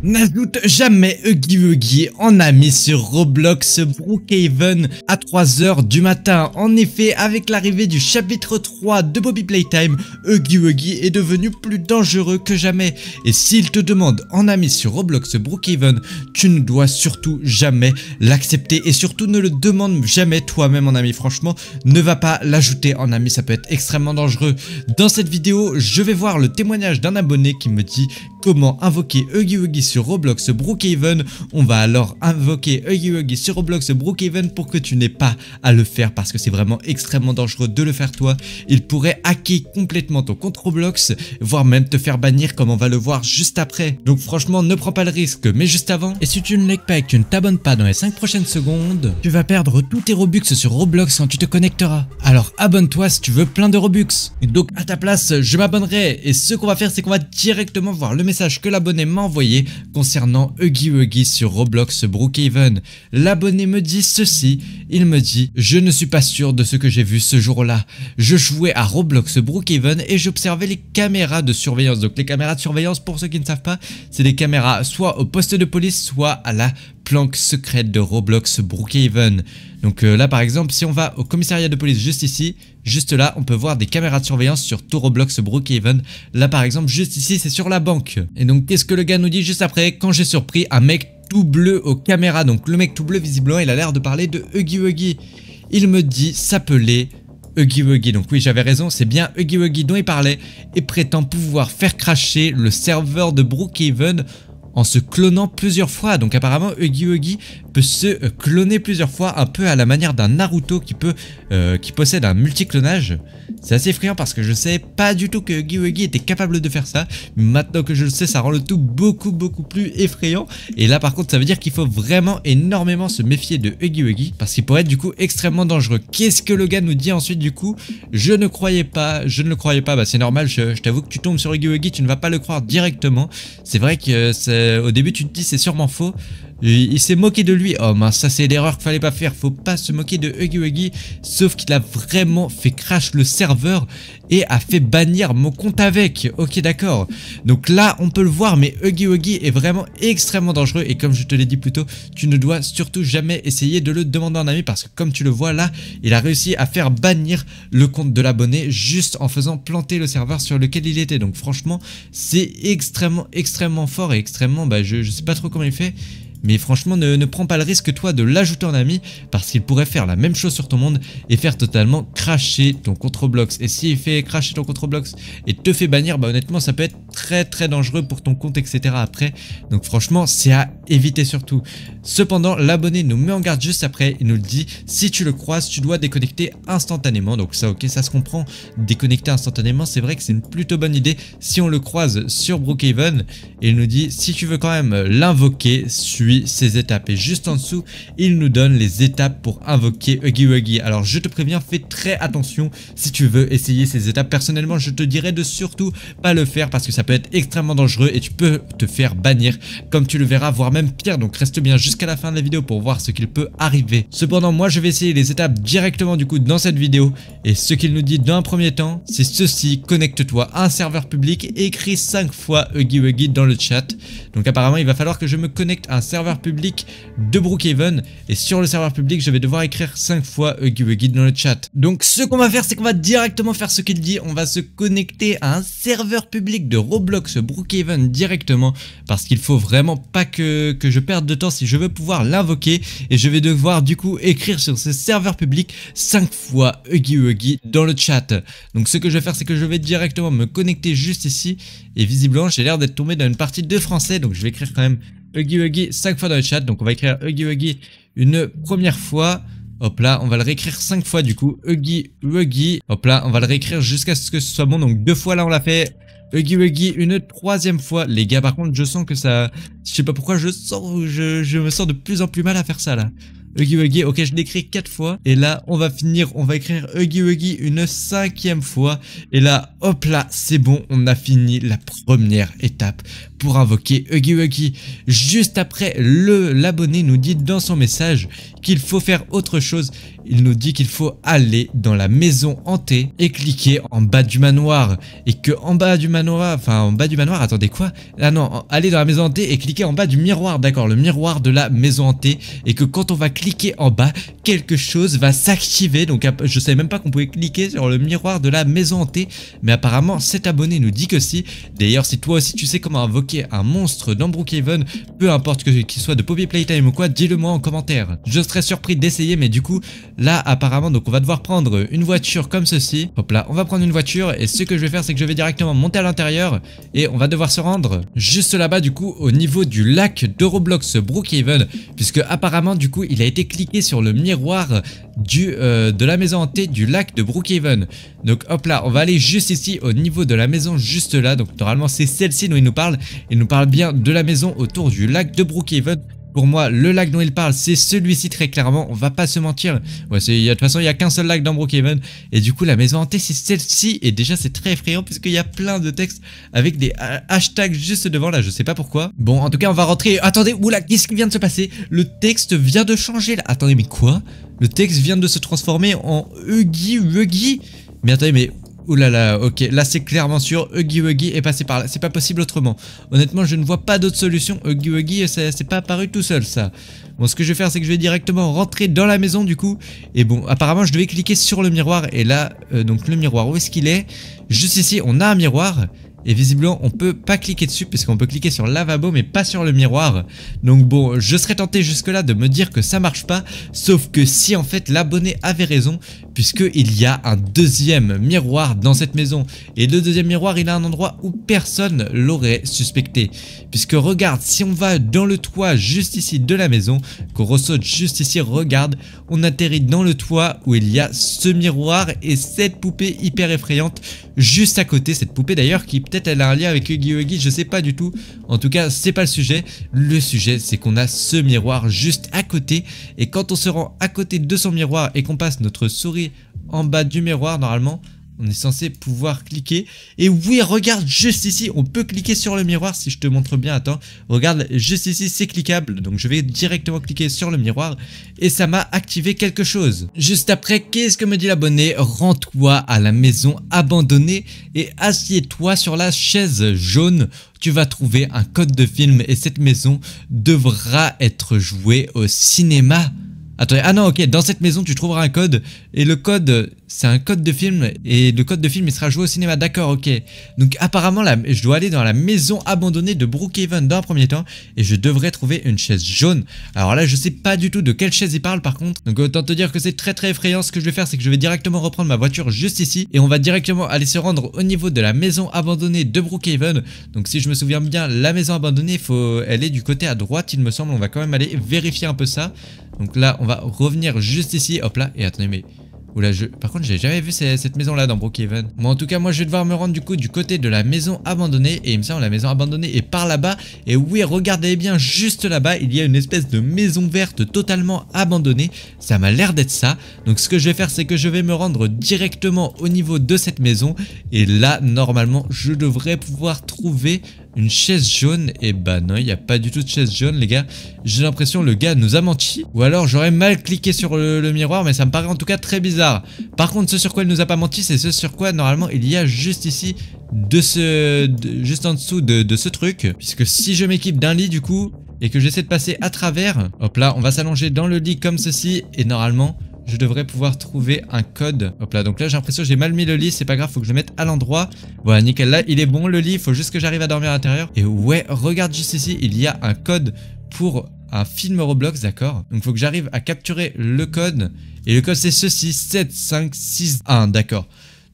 N'ajoute jamais Huggy Wuggy en ami sur Roblox Brookhaven à 3 h du matin. En effet, avec l'arrivée du chapitre 3 de Bobby Playtime, Huggy Wuggy est devenu plus dangereux que jamais. Et s'il te demande en ami sur Roblox Brookhaven, tu ne dois surtout jamais l'accepter. Et surtout ne le demande jamais toi-même en ami. Franchement, ne va pas l'ajouter en ami, ça peut être extrêmement dangereux. Dans cette vidéo, je vais voir le témoignage d'un abonné qui me dit comment invoquer Huggy Wuggy sur Roblox Brookhaven. On va alors invoquer Huggy Wuggy sur Roblox Brookhaven pour que tu n'aies pas à le faire parce que c'est vraiment extrêmement dangereux de le faire toi. Il pourrait hacker complètement ton compte Roblox, voire même te faire bannir comme on va le voir juste après. Donc franchement, ne prends pas le risque. Mais juste avant, et si tu ne likes pas et que tu ne t'abonnes pas dans les 5 prochaines secondes, tu vas perdre tous tes Robux sur Roblox quand tu te connecteras. Alors abonne-toi si tu veux plein de Robux. Et donc à ta place, je m'abonnerai. Et ce qu'on va faire, c'est qu'on va directement voir le message que l'abonné m'a envoyé concernant Huggy Wuggy sur Roblox Brookhaven. L'abonné me dit ceci, il me dit: je ne suis pas sûr de ce que j'ai vu ce jour-là. Je jouais à Roblox Brookhaven et j'observais les caméras de surveillance. Donc les caméras de surveillance, pour ceux qui ne savent pas, c'est des caméras soit au poste de police, soit à la planque secrète de Roblox Brookhaven. Donc là par exemple, si on va au commissariat de police juste ici, juste là, on peut voir des caméras de surveillance sur tout Roblox Brookhaven. Là par exemple, juste ici, c'est sur la banque. Et donc qu'est-ce que le gars nous dit juste après? Quand j'ai surpris un mec tout bleu aux caméras. Donc le mec tout bleu, visiblement, il a l'air de parler de Huggy Wuggy. Il me dit s'appeler Huggy Wuggy. Donc oui, j'avais raison, c'est bien Huggy Wuggy dont il parlait et prétend pouvoir faire crasher le serveur de Brookhaven en se clonant plusieurs fois. Donc apparemment Huggy Wuggy peut se cloner plusieurs fois, un peu à la manière d'un Naruto qui possède un multiclonage. C'est assez effrayant parce que je savais pas du tout que Huggy Wuggy était capable de faire ça. Maintenant que je le sais, ça rend le tout beaucoup plus effrayant. Et là par contre, ça veut dire qu'il faut vraiment énormément se méfier de Huggy Wuggy parce qu'il pourrait être du coup extrêmement dangereux. Qu'est-ce que le gars nous dit ensuite du coup? Je ne le croyais pas. Bah c'est normal, je t'avoue que tu tombes sur Huggy Wuggy, tu ne vas pas le croire directement. C'est vrai que au début tu te dis c'est sûrement faux. Il s'est moqué de lui. Oh mince, ça c'est l'erreur qu'il fallait pas faire. Faut pas se moquer de Huggy Wuggy. Sauf qu'il a vraiment fait crash le serveur et a fait bannir mon compte avec. Ok, d'accord. Donc là, on peut le voir, mais Huggy Wuggy est vraiment extrêmement dangereux. Et comme je te l'ai dit plus tôt, tu ne dois surtout jamais essayer de le demander en ami parce que comme tu le vois là, il a réussi à faire bannir le compte de l'abonné juste en faisant planter le serveur sur lequel il était. Donc franchement, c'est extrêmement fort et extrêmement... je sais pas trop comment il fait. Mais franchement, ne prends pas le risque toi de l'ajouter en ami parce qu'il pourrait faire la même chose sur ton monde et faire totalement crasher ton compte Roblox. Et s'il fait crasher ton compte Roblox et te fait bannir, honnêtement ça peut être très dangereux pour ton compte etc. après. Donc franchement c'est à éviter surtout. Cependant l'abonné nous met en garde juste après, il nous le dit: si tu le croises tu dois déconnecter instantanément. Donc ça ok, ça se comprend, déconnecter instantanément c'est vrai que c'est une plutôt bonne idée si on le croise sur Brookhaven. Et il nous dit: si tu veux quand même l'invoquer, suis ces étapes. Et juste en dessous il nous donne les étapes pour invoquer Huggy Wuggy. Alors je te préviens, fais très attention si tu veux essayer ces étapes. Personnellement je te dirais de surtout pas le faire parce que ça peut être extrêmement dangereux et tu peux te faire bannir comme tu le verras, voire même pire. Donc reste bien jusqu'à la fin de la vidéo pour voir ce qu'il peut arriver. Cependant moi je vais essayer les étapes directement du coup dans cette vidéo. Et ce qu'il nous dit dans un premier temps c'est ceci: connecte-toi à un serveur public et écris 5 fois Huggy Wuggy dans le chat. Donc apparemment il va falloir que je me connecte à un serveur public de Brookhaven et sur le serveur public je vais devoir écrire 5 fois Huggy Wuggy dans le chat. Donc ce qu'on va faire c'est qu'on va directement faire ce qu'il dit, on va se connecter à un serveur public de Roblox Brookhaven directement parce qu'il faut vraiment pas que je perde de temps si je veux pouvoir l'invoquer. Et je vais devoir du coup écrire sur ce serveur public 5 fois Huggy Wuggy dans le chat. Donc ce que je vais faire c'est que je vais directement me connecter juste ici et visiblement j'ai l'air d'être tombé dans une partie de français, donc je vais écrire quand même Huggy Wuggy 5 fois dans le chat. Donc on va écrire Huggy Wuggy une première fois. Hop là, on va le réécrire 5 fois du coup. Huggy Wuggy. Hop là, on va le réécrire jusqu'à ce que ce soit bon. Donc 2 fois là on l'a fait. Huggy Wuggy une 3e fois. Les gars par contre je sens que ça... Je sais pas pourquoi je me sens de plus en plus mal à faire ça là. Huggy Wuggy, ok je l'écris 4 fois. Et là on va finir, on va écrire Huggy Wuggy une 5e fois. Et là hop là c'est bon, on a fini la première étape pour invoquer Huggy Wuggy. Juste après, l'abonné nous dit dans son message qu'il faut faire autre chose. Il nous dit qu'il faut aller dans la maison hantée et cliquer en bas du manoir. Et que en bas du manoir, attendez quoi? Ah non, aller dans la maison hantée et cliquer en bas du miroir, d'accord, le miroir de la maison hantée. Et que quand on va cliquer en bas, quelque chose va s'activer. Donc je savais même pas qu'on pouvait cliquer sur le miroir de la maison hantée. Mais apparemment cet abonné nous dit que si. D'ailleurs si toi aussi tu sais comment invoquer un monstre dans Brookhaven, peu importe qu'il soit de Poppy Playtime ou quoi, dis-le moi en commentaire. Je serais surpris d'essayer, mais du coup là apparemment donc on va devoir prendre une voiture comme ceci. Hop là, on va prendre une voiture et ce que je vais faire c'est que je vais directement monter à l'intérieur et on va devoir se rendre juste là-bas du coup au niveau du lac de Roblox Brookhaven, puisque apparemment du coup il a été cliqué sur le miroir de la maison hantée du lac de Brookhaven. Donc hop là, on va aller juste ici au niveau de la maison juste là. Donc normalement c'est celle-ci dont il nous parle bien de la maison autour du lac de Brookhaven. Pour moi, le lac dont il parle, c'est celui-ci très clairement, on va pas se mentir. Ouais, de toute façon, il n'y a qu'un seul lac dans Brookhaven. Et du coup, la maison hantée, c'est celle-ci. Et déjà, c'est très effrayant puisqu'il y a plein de textes avec des hashtags juste devant là, je sais pas pourquoi. Bon, en tout cas, on va rentrer. Attendez, oula, qu'est-ce qui vient de se passer? Le texte vient de changer là. Attendez, mais quoi? Le texte vient de se transformer en Huggy Wuggy. Mais attendez, mais... Ouh là là, ok, là c'est clairement sûr, Huggy Wuggy est passé par là, c'est pas possible autrement. Honnêtement, je ne vois pas d'autre solution, Huggy Wuggy, c'est pas apparu tout seul ça. Bon, ce que je vais faire, c'est que je vais directement rentrer dans la maison du coup. Et bon, apparemment, je devais cliquer sur le miroir. Et là, donc le miroir, où est-ce qu'il est? Juste ici, on a un miroir. Et visiblement on peut pas cliquer dessus puisqu'on peut cliquer sur le lavabo mais pas sur le miroir. Donc bon, je serais tenté jusque là de me dire que ça marche pas. Sauf que si en fait l'abonné avait raison, puisque il y a un deuxième miroir dans cette maison. Et le deuxième miroir il a un endroit où personne l'aurait suspecté. Puisque regarde, si on va dans le toit juste ici de la maison, qu'on ressaute juste ici, regarde, on atterrit dans le toit où il y a ce miroir et cette poupée hyper effrayante juste à côté. Cette poupée d'ailleurs qui peut-être elle a un lien avec Huggy Wuggy, je sais pas du tout. En tout cas c'est pas le sujet. Le sujet c'est qu'on a ce miroir juste à côté. Et quand on se rend à côté de son miroir et qu'on passe notre souris en bas du miroir, normalement on est censé pouvoir cliquer. Et oui, regarde juste ici, on peut cliquer sur le miroir. Si je te montre bien, attends, regarde juste ici, c'est cliquable. Donc je vais directement cliquer sur le miroir et ça m'a activé quelque chose. Juste après, qu'est-ce que me dit l'abonné? Rends-toi à la maison abandonnée et assieds-toi sur la chaise jaune. Tu vas trouver un code de film et cette maison devra être jouée au cinéma. Attendez, ah non, ok, dans cette maison tu trouveras un code et le code c'est un code de film et le code de film il sera joué au cinéma, d'accord, ok. Donc apparemment là, je dois aller dans la maison abandonnée de Brookhaven dans un premier temps et je devrais trouver une chaise jaune. Alors là je sais pas du tout de quelle chaise il parle par contre, donc autant te dire que c'est très effrayant. Ce que je vais faire c'est que je vais directement reprendre ma voiture juste ici et on va directement aller se rendre au niveau de la maison abandonnée de Brookhaven. Donc si je me souviens bien, la maison abandonnée, elle est du côté à droite il me semble, on va quand même aller vérifier un peu ça. Donc là on va revenir juste ici, hop là, et attendez mais... Oula, par contre j'ai jamais vu cette maison là dans Brookhaven. Bon en tout cas moi je vais devoir me rendre du coup du côté de la maison abandonnée. Et il me semble la maison abandonnée est par là-bas. Et oui, regardez bien, juste là-bas il y a une espèce de maison verte totalement abandonnée. Ça m'a l'air d'être ça. Donc ce que je vais faire c'est que je vais me rendre directement au niveau de cette maison. Et là normalement je devrais pouvoir trouver une chaise jaune. Et bah non, il n'y a pas du tout de chaise jaune les gars. J'ai l'impression le gars nous a menti. Ou alors j'aurais mal cliqué sur le miroir, mais ça me paraît en tout cas très bizarre. Par contre ce sur quoi il nous a pas menti, c'est ce sur quoi normalement il y a juste ici juste en dessous de ce truc. Puisque si je m'équipe d'un lit du coup et que j'essaie de passer à travers, hop là on va s'allonger dans le lit comme ceci et normalement je devrais pouvoir trouver un code. Hop là, donc là j'ai l'impression que j'ai mal mis le lit, c'est pas grave, faut que je le mette à l'endroit. Voilà, nickel, là il est bon le lit, il faut juste que j'arrive à dormir à l'intérieur. Et ouais, regarde juste ici, il y a un code pour un film Roblox, d'accord. Donc il faut que j'arrive à capturer le code. Et le code c'est ceci, 7561, d'accord.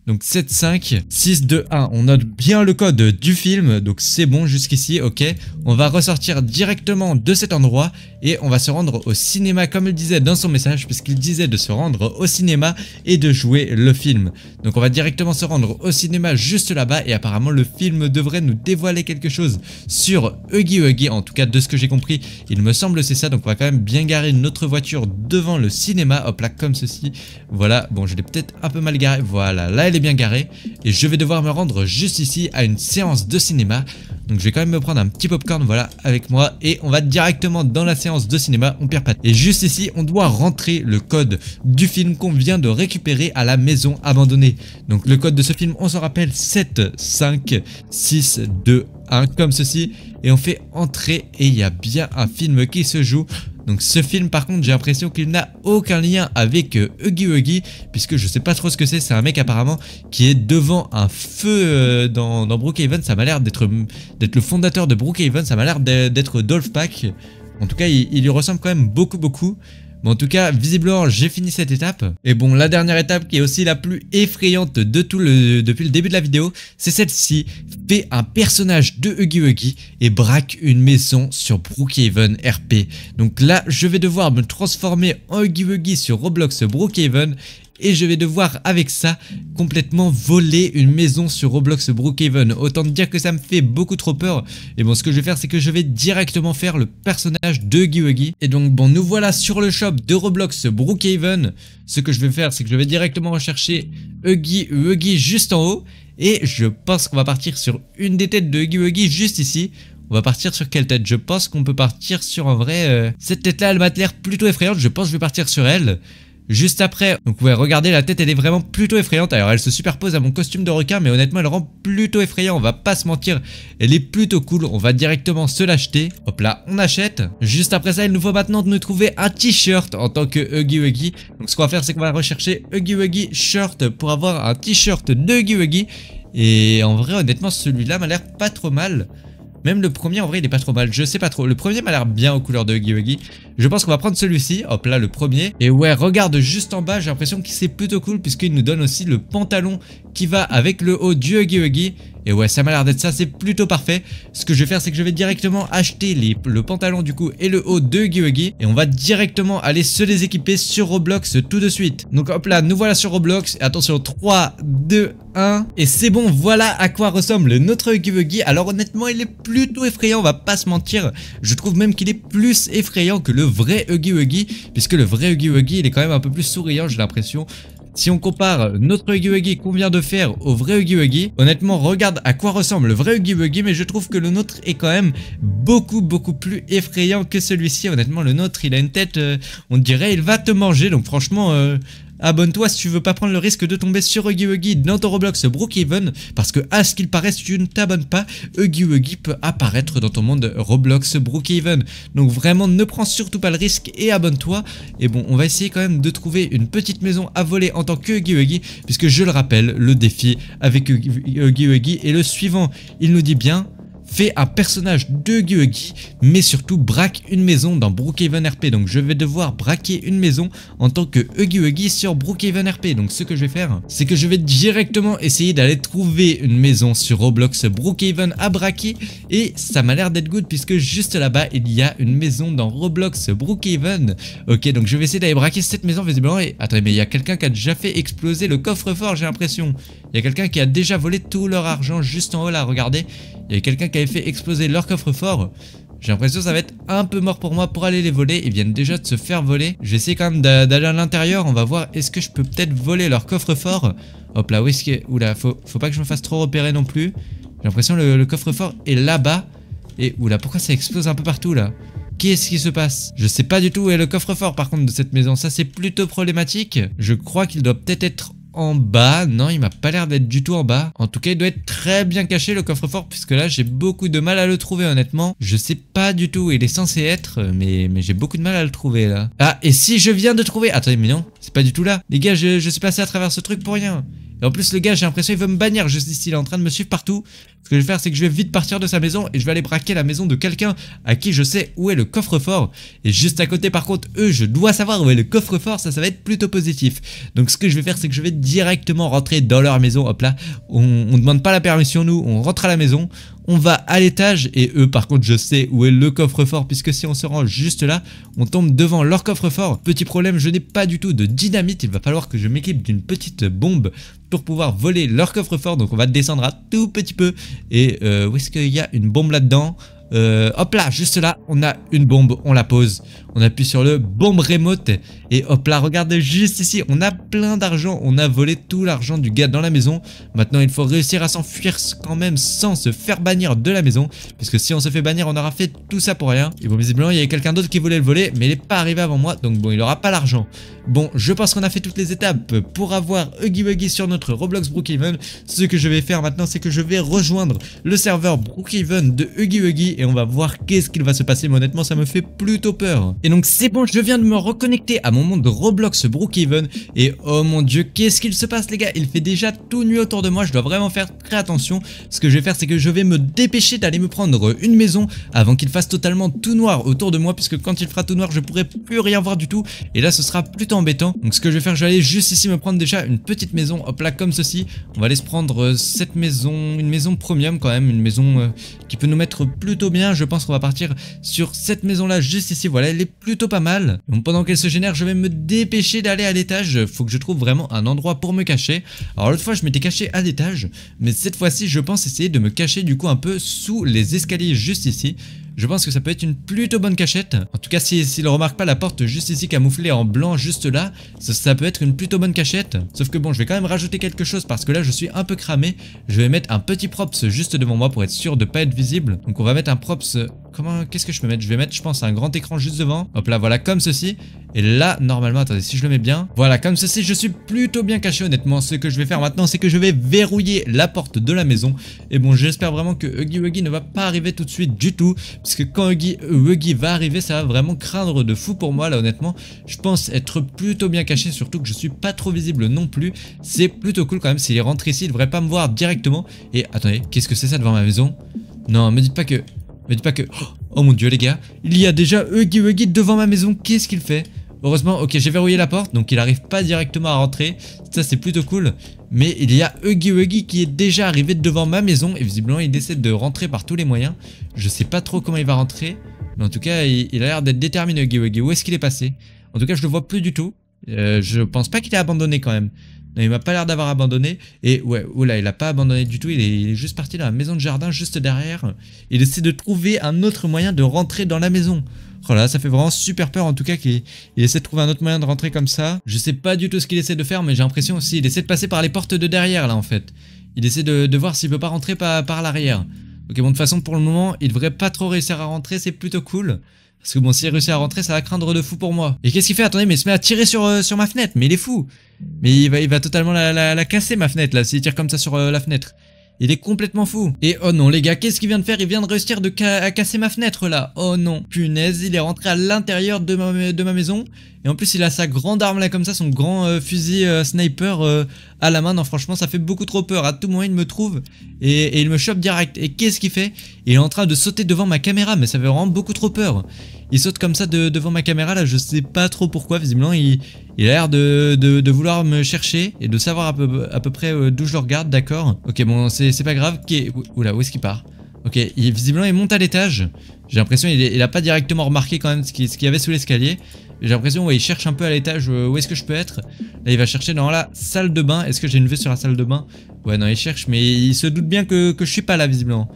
Donc 75621, on note bien le code du film, donc c'est bon jusqu'ici, ok. On va ressortir directement de cet endroit et on va se rendre au cinéma comme il disait dans son message, puisqu'il disait de se rendre au cinéma et de jouer le film. Donc on va directement se rendre au cinéma juste là-bas et apparemment le film devrait nous dévoiler quelque chose sur Huggy Wuggy, en tout cas de ce que j'ai compris, il me semble c'est ça. Donc on va quand même bien garer notre voiture devant le cinéma, hop là comme ceci, voilà, bon je l'ai peut-être un peu mal garé, voilà, là elle est et bien garé. Et je vais devoir me rendre juste ici à une séance de cinéma. Donc je vais quand même me prendre un petit popcorn, voilà, avec moi. Et on va directement dans la séance de cinéma, on perd pas de temps. Et juste ici, on doit rentrer le code du film qu'on vient de récupérer à la maison abandonnée. Donc le code de ce film, on s'en rappelle, 7, 5, 6, 2, 1, comme ceci. Et on fait entrer et il y a bien un film qui se joue. Donc ce film par contre j'ai l'impression qu'il n'a aucun lien avec Huggy Wuggy, puisque je sais pas trop ce que c'est un mec apparemment qui est devant un feu dans Brookhaven. Ça m'a l'air d'être le fondateur de Brookhaven, ça m'a l'air d'être Dolphpack. En tout cas il lui ressemble quand même beaucoup. Mais en tout cas, visiblement, j'ai fini cette étape. Et bon, la dernière étape qui est aussi la plus effrayante de depuis le début de la vidéo, c'est celle-ci. Fait un personnage de Huggy Wuggy et braque une maison sur Brookhaven RP. Donc là, je vais devoir me transformer en Huggy Wuggy sur Roblox Brookhaven. Et je vais devoir avec ça complètement voler une maison sur Roblox Brookhaven. Autant dire que ça me fait beaucoup trop peur. Et bon, ce que je vais faire, c'est que je vais directement faire le personnage de Huggy Wuggy. Et donc bon, nous voilà sur le shop de Roblox Brookhaven. Ce que je vais faire, c'est que je vais directement rechercher Huggy Wuggy juste en haut. Et je pense qu'on va partir sur une des têtes de Huggy Wuggy juste ici. On va partir sur quelle tête? Je pense qu'on peut partir sur un vrai... Cette tête-là, elle m'a l'air plutôt effrayante. Je pense que je vais partir sur elle. Juste après, donc ouais, regardez, la tête elle est vraiment plutôt effrayante. Alors elle se superpose à mon costume de requin, mais honnêtement elle rend plutôt effrayant, on va pas se mentir. Elle est plutôt cool, on va directement se l'acheter. Hop là, on achète. Juste après ça, il nous faut maintenant de nous trouver un t-shirt en tant que Huggy Wuggy. Donc ce qu'on va faire, c'est qu'on va rechercher Huggy Wuggy shirt pour avoir un t-shirt de Huggy Wuggy. Et en vrai, honnêtement, celui-là m'a l'air pas trop mal. Même le premier, en vrai, il est pas trop mal. Je sais pas trop. Le premier m'a l'air bien aux couleurs de Huggy Wuggy. Je pense qu'on va prendre celui-ci. Hop là, le premier. Et ouais, regarde juste en bas. J'ai l'impression que c'est plutôt cool puisqu'il nous donne aussi le pantalon qui va avec le haut du Huggy Wuggy. Et ouais, ça m'a l'air d'être ça. C'est plutôt parfait. Ce que je vais faire, c'est que je vais directement acheter le pantalon du coup et le haut de Huggy Wuggy. Et on va directement aller se les équiper sur Roblox tout de suite. Donc hop là, nous voilà sur Roblox. Et attention, 3, 2, 1. Et c'est bon, voilà à quoi ressemble notre Huggy Wuggy. Alors honnêtement, il est plutôt effrayant, on va pas se mentir. Je trouve même qu'il est plus effrayant que le vrai Huggy Wuggy, puisque le vrai Huggy Wuggy, il est quand même un peu plus souriant, j'ai l'impression. Si on compare notre Huggy Wuggy qu'on vient de faire au vrai Huggy Wuggy, honnêtement, regarde à quoi ressemble le vrai Huggy Wuggy, mais je trouve que le nôtre est quand même beaucoup plus effrayant que celui-ci. Honnêtement, le nôtre, il a une tête, on dirait, il va te manger, donc franchement... abonne-toi si tu veux pas prendre le risque de tomber sur Huggy Wuggy dans ton Roblox Brookhaven, parce que à ce qu'il paraît, si tu ne t'abonnes pas, Huggy Wuggy peut apparaître dans ton monde Roblox Brookhaven. Donc vraiment, ne prends surtout pas le risque et abonne-toi. Et bon, on va essayer quand même de trouver une petite maison à voler en tant que Huggy Wuggy, puisque je le rappelle, le défi avec Huggy Wuggy est le suivant. Il nous dit bien... Fait un personnage de Huggy Wuggy, mais surtout braque une maison dans Brookhaven RP. Donc je vais devoir braquer une maison en tant que Huggy Wuggy sur Brookhaven RP. Donc ce que je vais faire, c'est que je vais directement essayer d'aller trouver une maison sur Roblox Brookhaven à braquer. Et ça m'a l'air d'être good puisque juste là-bas il y a une maison dans Roblox Brookhaven. Ok, donc je vais essayer d'aller braquer cette maison visiblement. Et attendez, mais il y a quelqu'un qui a déjà fait exploser le coffre-fort, j'ai l'impression. Il y a quelqu'un qui a déjà volé tout leur argent juste en haut là, regardez. Il y a quelqu'un qui avait fait exploser leur coffre-fort. J'ai l'impression que ça va être un peu mort pour moi pour aller les voler. Ils viennent déjà de se faire voler. Je vais essayer quand même d'aller à l'intérieur. On va voir, est-ce que je peux peut-être voler leur coffre-fort. Hop là, où est-ce que... Oula, faut pas que je me fasse trop repérer non plus. J'ai l'impression que le coffre-fort est là-bas. Et oula, pourquoi ça explose un peu partout là? Qu'est-ce qui se passe? Je sais pas du tout où est le coffre-fort par contre de cette maison. Ça c'est plutôt problématique. Je crois qu'il doit peut-être être... en bas. Non, il m'a pas l'air d'être du tout en bas. En tout cas, il doit être très bien caché le coffre-fort, puisque là j'ai beaucoup de mal à le trouver honnêtement. Je sais pas du tout où il est censé être, mais j'ai beaucoup de mal à le trouver là. Ah, et si je viens de trouver... Attendez, mais non, c'est pas du tout là. Les gars, je suis passé à travers ce truc pour rien. Et en plus le gars, j'ai l'impression qu'il veut me bannir juste ici, il est en train de me suivre partout. Ce que je vais faire, c'est que je vais vite partir de sa maison et je vais aller braquer la maison de quelqu'un à qui je sais où est le coffre-fort. Et juste à côté par contre, eux, je dois savoir où est le coffre-fort, ça va être plutôt positif. Donc ce que je vais faire, c'est que je vais directement rentrer dans leur maison. Hop là, on demande pas la permission nous, on rentre à la maison. On va à l'étage et eux par contre je sais où est le coffre-fort, puisque si on se rend juste là, on tombe devant leur coffre-fort. Petit problème, je n'ai pas du tout de dynamite, il va falloir que je m'équipe d'une petite bombe pour pouvoir voler leur coffre-fort. Donc on va descendre un tout petit peu et où est-ce qu'il y a une bombe là-dedans? Hop là, juste là, on a une bombe, on la pose. On appuie sur le bombe remote et hop là, regarde juste ici, on a plein d'argent. On a volé tout l'argent du gars dans la maison. Maintenant, il faut réussir à s'enfuir quand même sans se faire bannir de la maison. Puisque si on se fait bannir, on aura fait tout ça pour rien. Et bon, visiblement, il y avait quelqu'un d'autre qui voulait le voler, mais il n'est pas arrivé avant moi. Donc bon, il n'aura pas l'argent. Bon, je pense qu'on a fait toutes les étapes pour avoir Huggy Wuggy sur notre Roblox Brookhaven. Ce que je vais faire maintenant, c'est que je vais rejoindre le serveur Brookhaven de Huggy Wuggy et on va voir qu'est-ce qu'il va se passer. Mais honnêtement, ça me fait plutôt peur. Et donc c'est bon, je viens de me reconnecter à mon monde de Roblox Brookhaven et oh mon dieu, qu'est-ce qu'il se passe les gars? Il fait déjà tout nuit autour de moi, je dois vraiment faire très attention. Ce que je vais faire, c'est que je vais me dépêcher d'aller me prendre une maison avant qu'il fasse totalement tout noir autour de moi, puisque quand il fera tout noir, je pourrai plus rien voir du tout et là ce sera plutôt embêtant. Donc ce que je vais faire, je vais aller juste ici me prendre déjà une petite maison, hop là comme ceci. On va aller se prendre cette maison, une maison premium quand même, une maison qui peut nous mettre plutôt bien. Je pense qu'on va partir sur cette maison là juste ici, voilà, elle est plutôt pas mal. Donc pendant qu'elle se génère, je vais me dépêcher d'aller à l'étage. Faut que je trouve vraiment un endroit pour me cacher. Alors l'autre fois je m'étais caché à l'étage, mais cette fois-ci je pense essayer de me cacher du coup un peu sous les escaliers juste ici. Je pense que ça peut être une plutôt bonne cachette. En tout cas, s'il ne remarque pas la porte juste ici camouflée en blanc juste là, ça peut être une plutôt bonne cachette. Sauf que bon, je vais quand même rajouter quelque chose parce que là, je suis un peu cramé. Je vais mettre un petit props juste devant moi pour être sûr de ne pas être visible. Donc on va mettre un props... Qu'est-ce que je peux mettre? Je vais mettre, je pense, un grand écran juste devant. Hop là, voilà, comme ceci. Et là, normalement, attendez, si je le mets bien. Voilà, comme ceci, je suis plutôt bien caché, honnêtement. Ce que je vais faire maintenant, c'est que je vais verrouiller la porte de la maison. Et bon, j'espère vraiment que Huggy Wuggy ne va pas arriver tout de suite du tout. Parce que quand Huggy va arriver, ça va vraiment craindre de fou pour moi, là, honnêtement. Je pense être plutôt bien caché, surtout que je suis pas trop visible non plus. C'est plutôt cool quand même. S'il rentre ici, il devrait pas me voir directement. Et attendez, qu'est-ce que c'est ça devant ma maison? Non, me dites pas que... Oh mon dieu les gars, il y a déjà Huggy Wuggy devant ma maison, qu'est-ce qu'il fait? Heureusement, ok, j'ai verrouillé la porte, donc il arrive pas directement à rentrer. Ça c'est plutôt cool. Mais il y a Huggy Wuggy qui est déjà arrivé devant ma maison et visiblement il essaie de rentrer par tous les moyens. Je sais pas trop comment il va rentrer, mais en tout cas il a l'air d'être déterminé Huggy Wuggy. Où est-ce qu'il est passé? En tout cas je le vois plus du tout. Je pense pas qu'il ait abandonné quand même. Non, il m'a pas l'air d'avoir abandonné. Et ouais, oula, il a pas abandonné du tout. Il est juste parti dans la maison de jardin juste derrière. Il essaie de trouver un autre moyen de rentrer dans la maison. Oh là, ça fait vraiment super peur en tout cas qu'il essaie de trouver un autre moyen de rentrer comme ça. Je sais pas du tout ce qu'il essaie de faire, mais j'ai l'impression aussi il essaie de passer par les portes de derrière là en fait. Il essaie de voir s'il peut pas rentrer par l'arrière. Ok, bon, de toute façon pour le moment, il devrait pas trop réussir à rentrer, c'est plutôt cool. Parce que bon, s'il réussit à rentrer, ça va craindre de fou pour moi. Et qu'est-ce qu'il fait? Attendez, mais il se met à tirer sur ma fenêtre. Mais il est fou. Mais il va totalement la casser ma fenêtre là, s'il tire comme ça sur la fenêtre. Il est complètement fou. Et oh non les gars, qu'est-ce qu'il vient de faire? Il vient de réussir à casser ma fenêtre là. Oh non, punaise, il est rentré à l'intérieur de ma maison. Et en plus il a sa grande arme là comme ça, son grand fusil sniper à la main. Non franchement ça fait beaucoup trop peur. À tout moment il me trouve et il me chope direct. Et qu'est-ce qu'il fait? Il est en train de sauter devant ma caméra, mais ça fait vraiment beaucoup trop peur. Il saute comme ça devant ma caméra là, je sais pas trop pourquoi. Visiblement il a l'air de vouloir me chercher et de savoir à peu près d'où je le regarde, d'accord. Ok bon c'est pas grave. Oula, où est-ce qu'il part? Ok, visiblement il monte à l'étage. J'ai l'impression il a pas directement remarqué quand même ce qu'il y avait sous l'escalier. J'ai l'impression ouais, il cherche un peu à l'étage où est-ce que je peux être. Là il va chercher dans la salle de bain. Est-ce que j'ai une vue sur la salle de bain? Ouais non il cherche mais il se doute bien que je suis pas là visiblement.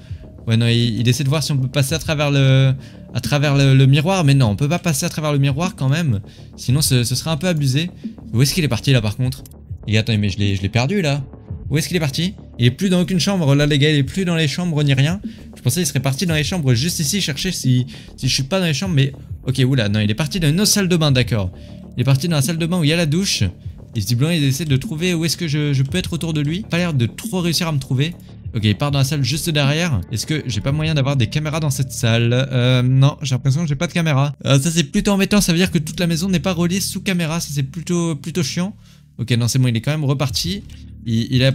Ouais non il essaie de voir si on peut passer à travers le miroir. Mais non on peut pas passer à travers le miroir quand même. Sinon ce serait un peu abusé. Où est-ce qu'il est parti là par contre? Et attendez mais je l'ai perdu là. Où est-ce qu'il est parti? Il est plus dans aucune chambre là les gars, il est plus dans les chambres ni rien. Je pensais qu'il serait parti dans les chambres juste ici chercher si je suis pas dans les chambres mais... Ok oula non il est parti dans une autre salle de bain, d'accord. Il est parti dans la salle de bain où il y a la douche. Et visiblement il essaie de trouver où est-ce que je peux être autour de lui. Pas l'air de trop réussir à me trouver. Ok il part dans la salle juste derrière. Est-ce que j'ai pas moyen d'avoir des caméras dans cette salle? Non j'ai l'impression que j'ai pas de caméra. Ça c'est plutôt embêtant, ça veut dire que toute la maison n'est pas reliée sous caméra. Ça c'est plutôt chiant. Ok non c'est bon il est quand même reparti. Il a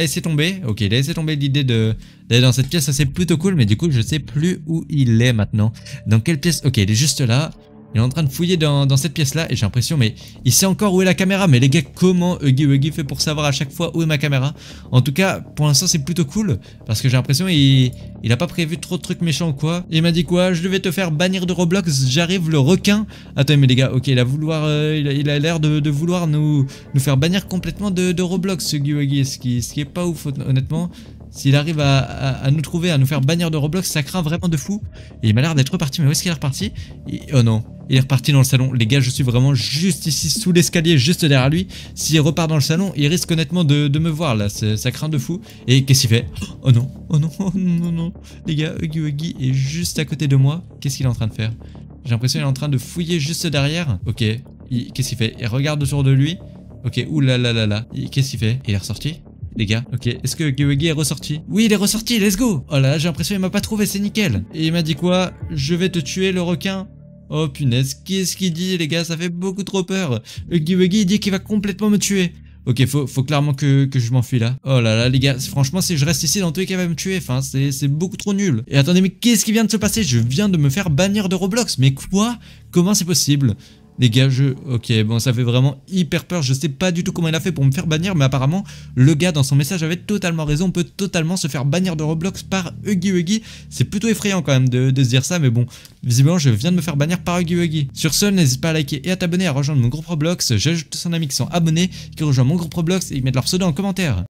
laissé tomber. Ok il a laissé tomber l'idée d'aller dans cette pièce. Ça c'est plutôt cool. Mais du coup je sais plus où il est maintenant. Dans quelle pièce? Ok il est juste là. Il est en train de fouiller dans cette pièce là. Et j'ai l'impression mais il sait encore où est la caméra. Mais les gars comment Huggy Wuggy fait pour savoir à chaque fois où est ma caméra? En tout cas pour l'instant c'est plutôt cool. Parce que j'ai l'impression il a pas prévu trop de trucs méchants ou quoi. Il m'a dit quoi? Je devais te faire bannir de Roblox. J'arrive le requin. Attends mais les gars ok il a l'air de vouloir nous faire bannir complètement de Roblox Huggy Wuggy. Ce qui est pas ouf honnêtement. S'il arrive à nous trouver, à nous faire bannir de Roblox, ça craint vraiment de fou. Et il m'a l'air d'être reparti, mais où est-ce qu'il est reparti? Oh non, il est reparti dans le salon. Les gars, je suis vraiment juste ici sous l'escalier, juste derrière lui. S'il repart dans le salon, il risque honnêtement de me voir là, ça craint de fou. Et qu'est-ce qu'il fait? Oh non, oh non, oh non, non. Les gars, Huggy Wuggy est juste à côté de moi. Qu'est-ce qu'il est en train de faire? J'ai l'impression qu'il est en train de fouiller juste derrière. Ok, qu'est-ce qu'il fait? Il regarde autour de lui. Ok, oulalalala. Qu'est-ce qu'il fait? Il est ressorti? Les gars, ok, est-ce que Huggy Wuggy est ressorti? Oui, il est ressorti, let's go! Oh là là, j'ai l'impression qu'il m'a pas trouvé, c'est nickel. Et il m'a dit quoi? Je vais te tuer, le requin. Oh punaise, qu'est-ce qu'il dit, les gars? Ça fait beaucoup trop peur. Huggy Wuggy, il dit qu'il va complètement me tuer. Ok, faut clairement que je m'enfuis là. Oh là là, les gars, franchement, si je reste ici, dans tous les cas, il va me tuer. Enfin, c'est beaucoup trop nul. Et attendez, mais qu'est-ce qui vient de se passer? Je viens de me faire bannir de Roblox. Mais quoi? Comment c'est possible? Les gars, ok, bon, ça fait vraiment hyper peur. Je sais pas du tout comment il a fait pour me faire bannir, mais apparemment, le gars dans son message avait totalement raison. On peut totalement se faire bannir de Roblox par Huggy Wuggy. C'est plutôt effrayant quand même de se dire ça, mais bon, visiblement, je viens de me faire bannir par Huggy Wuggy. Sur ce, n'hésite pas à liker et à t'abonner, à rejoindre mon groupe Roblox. J'ajoute son ami qui sont abonnés, qui rejoignent mon groupe Roblox et ils mettent leur pseudo en commentaire.